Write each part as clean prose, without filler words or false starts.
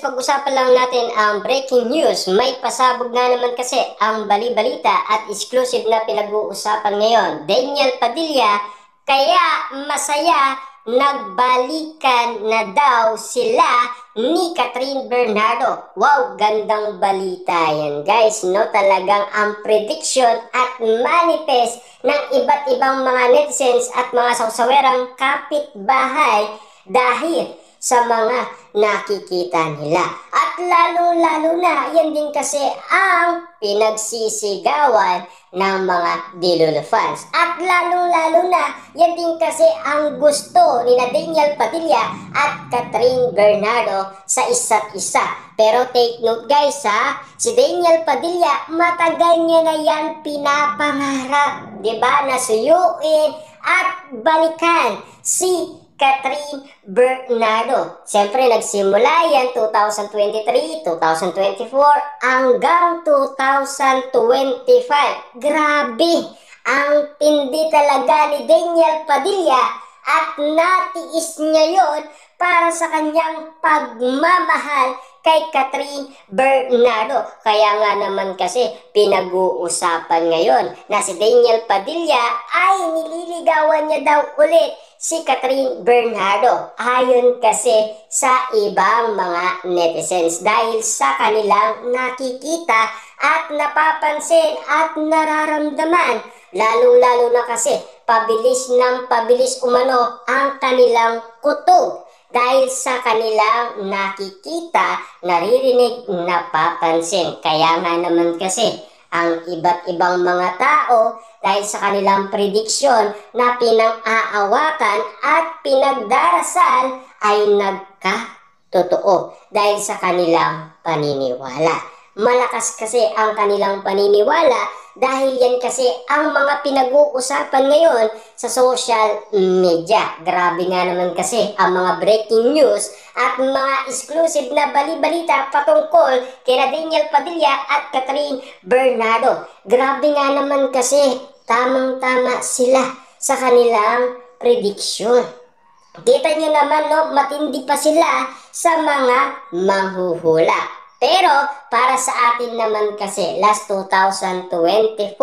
pag-usapan lang natin ang breaking news. May pasabog nga naman kasi ang bali-balita at exclusive na pinag-uusapan ngayon. Daniel Padilla, kaya masaya, nagbalikan na daw sila ni Catherine Bernardo. Wow, gandang balita yan guys, no? Talagang ang prediction at manifest ng iba't ibang mga netizens at mga sawsawerang kapitbahay dahil sa mga nakikita nila. At lalo-lalo na, yan din kasi ang pinagsisigawan ng mga Dilolo fans. At lalo-lalo na, yan din kasi ang gusto ni Daniel Padilla at Catherine Bernardo sa isa't isa. Pero take note guys ha, si Daniel Padilla, matagal niya na yan pinapangarap, diba? Na suyuin at balikan si Catherine Bernardo. Siyempre, nagsimula yan 2023, 2024, hanggang 2025. Grabe! Ang tindi talaga ni Daniel Padilla at natiis niya yon para sa kanyang pagmamahal kay Catherine Bernardo. Kaya nga naman kasi pinag-uusapan ngayon na si Daniel Padilla ay nililigawan niya daw ulit si Catherine Bernardo, ayon kasi sa ibang mga netizens dahil sa kanilang nakikita at napapansin at nararamdaman. Lalo-lalo na kasi pabilis ng pabilis umano ang kanilang kutob dahil sa kanilang nakikita, naririnig, napapansin. Kaya nga naman kasi ang iba't ibang mga tao dahil sa kanilang prediksyon na pinang-aawakan at pinagdarasal ay nagkatotoo dahil sa kanilang paniniwala. Malakas kasi ang kanilang paniniwala dahil yan kasi ang mga pinag-uusapan ngayon sa social media. Grabe nga naman kasi ang mga breaking news at mga exclusive na bali-balita patungkol kina Daniel Padilla at Catherine Bernardo. Grabe nga naman kasi tamang-tama sila sa kanilang prediksyon. Kita nyo naman, no, matindi pa sila sa mga manghuhula. Pero para sa atin naman kasi last 2024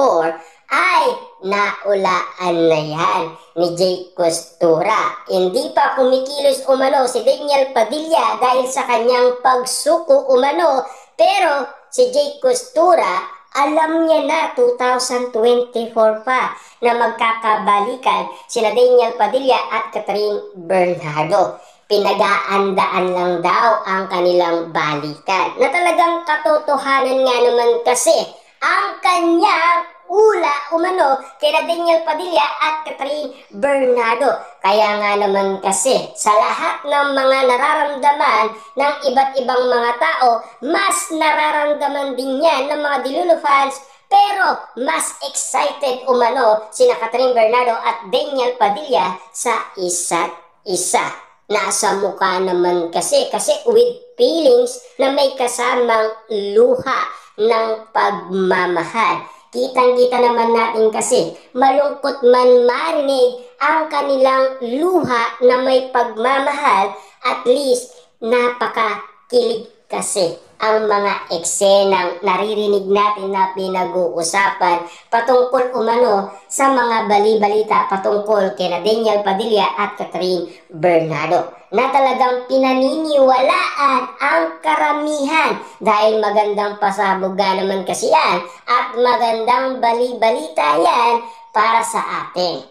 ay naulaan na yan ni Jake Costura. Hindi pa kumikilos umano si Daniel Padilla dahil sa kanyang pagsuko umano. Pero si Jake Costura, alam niya na 2024 pa na magkakabalikan sina Daniel Padilla at Catherine Bernardo. Pinag-aandaan lang daw ang kanilang balikan. Na talagang katotohanan nga naman kasi ang kanyang ula umano kina Daniel Padilla at Catherine Bernardo. Kaya nga naman kasi sa lahat ng mga nararamdaman ng iba't ibang mga tao, mas nararamdaman din yan ng mga Dilolo fans. Pero mas excited umano sina Catherine Bernardo at Daniel Padilla sa isa't isa. Nasa mukha naman kasi with feelings na may kasamang luha ng pagmamahal. Kitang-kita naman natin kasi malungkot man marinig ang kanilang luha na may pagmamahal, at least napakakilig kasi ang mga eksenang naririnig natin na pinag-uusapan patungkol umano sa mga bali-balita patungkol kina Daniel Padilla at Catherine Bernardo na talagang pinaniniwalaan ang karamihan dahil magandang pasabog naman kasi yan at magandang bali-balita yan para sa atin.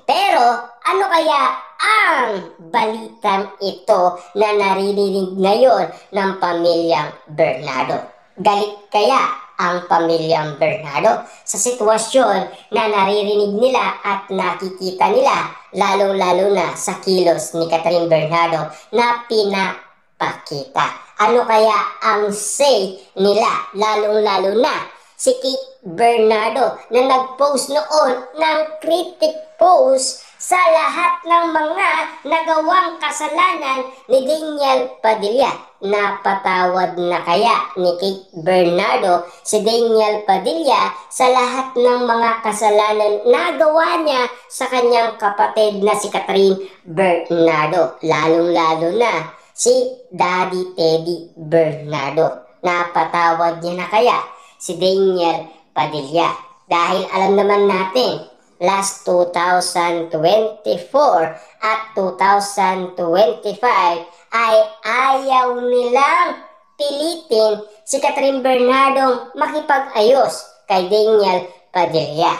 Pero ano kaya ang balitang ito na naririnig ngayon ng pamilyang Bernardo? Galit kaya ang pamilyang Bernardo sa sitwasyon na naririnig nila at nakikita nila, lalong-lalo na sa kilos ni Catherine Bernardo na pinapakita? Ano kaya ang say nila, lalong-lalo na si Kate Bernardo na nag-post noon ng critic post sa lahat ng mga nagawang kasalanan ni Daniel Padilla. Napatawad na kaya ni Kate Bernardo si Daniel Padilla sa lahat ng mga kasalanan na gawa niya sa kanyang kapatid na si Catherine Bernardo? Lalong-lalo na si Daddy Teddy Bernardo. Napatawad niya na kaya si Daniel Padilla? Dahil alam naman natin, last 2024 at 2025 ay ayaw nilang pilitin si Catherine Bernardo makipag-ayos kay Daniel Padilla.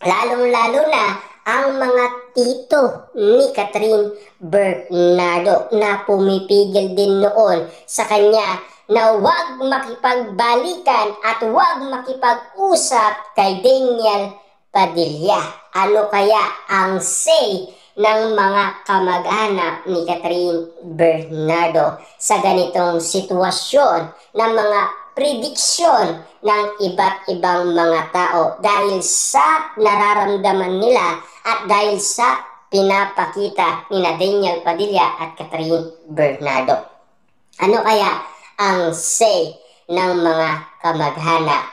Lalong-lalo na ang mga tito ni Catherine Bernardo na pumipigil din noon sa kanya na huwag makipagbalikan at huwag makipag-usap kay Daniel Padilla. Ano kaya ang say ng mga kamag-anak ni Catherine Bernardo sa ganitong sitwasyon ng mga prediksyon ng iba't ibang mga tao dahil sa nararamdaman nila at dahil sa pinapakita ni Daniel Padilla at Catherine Bernardo? Ano kaya ang say ng mga kamag-anak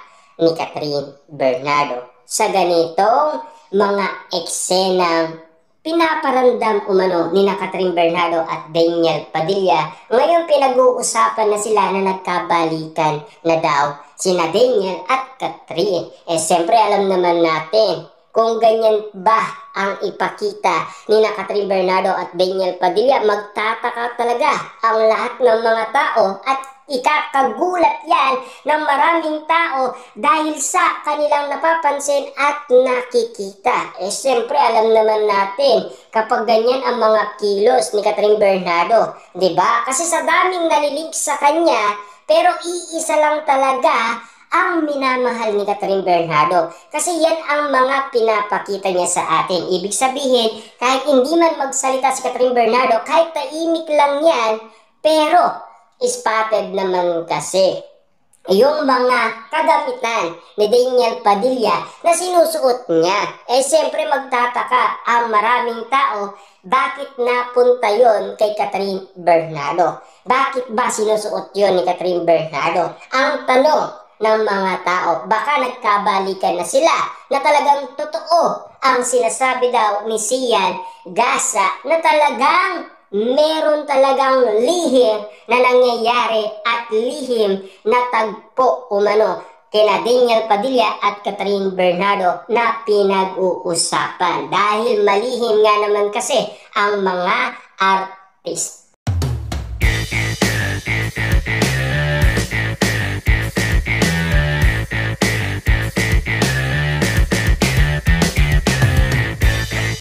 ni Catherine Bernardo sa ganitong mga eksenang pinaparamdam umano ni Catherine Bernardo at Daniel Padilla? Ngayon pinag-uusapan na sila na nagkabalikan na daw sina Daniel at Catherine. Siyempre alam naman natin kung ganyan ba ang ipakita ni Catherine Bernardo at Daniel Padilla, magtataka talaga ang lahat ng mga tao at ikakagulat yan ng maraming tao dahil sa kanilang napapansin at nakikita. Siyempre alam naman natin kapag ganyan ang mga kilos ni Catherine Bernardo, diba? Kasi sa daming nalilig sa kanya, pero iisa lang talaga ang minamahal ni Catherine Bernardo. Kasi yan ang mga pinapakita niya sa atin. Ibig sabihin, kahit hindi man magsalita si Catherine Bernardo, kahit tahimik lang yan, pero spotted naman kasi yung mga kagamitan ni Daniel Padilla na sinusuot niya. Siyempre magtataka ang maraming tao, bakit napunta yon kay Catherine Bernardo? Bakit ba sinusuot yon ni Catherine Bernardo? Ang tanong ng mga tao, baka nagkabalikan na sila na talagang totoo ang sinasabi daw ni Sian Gasa na talagang meron talagang lihim na nangyayari at lihim na tagpo umano kina Daniel Padilla at Catherine Bernardo na pinag-uusapan. Dahil malihim nga naman kasi ang mga artist.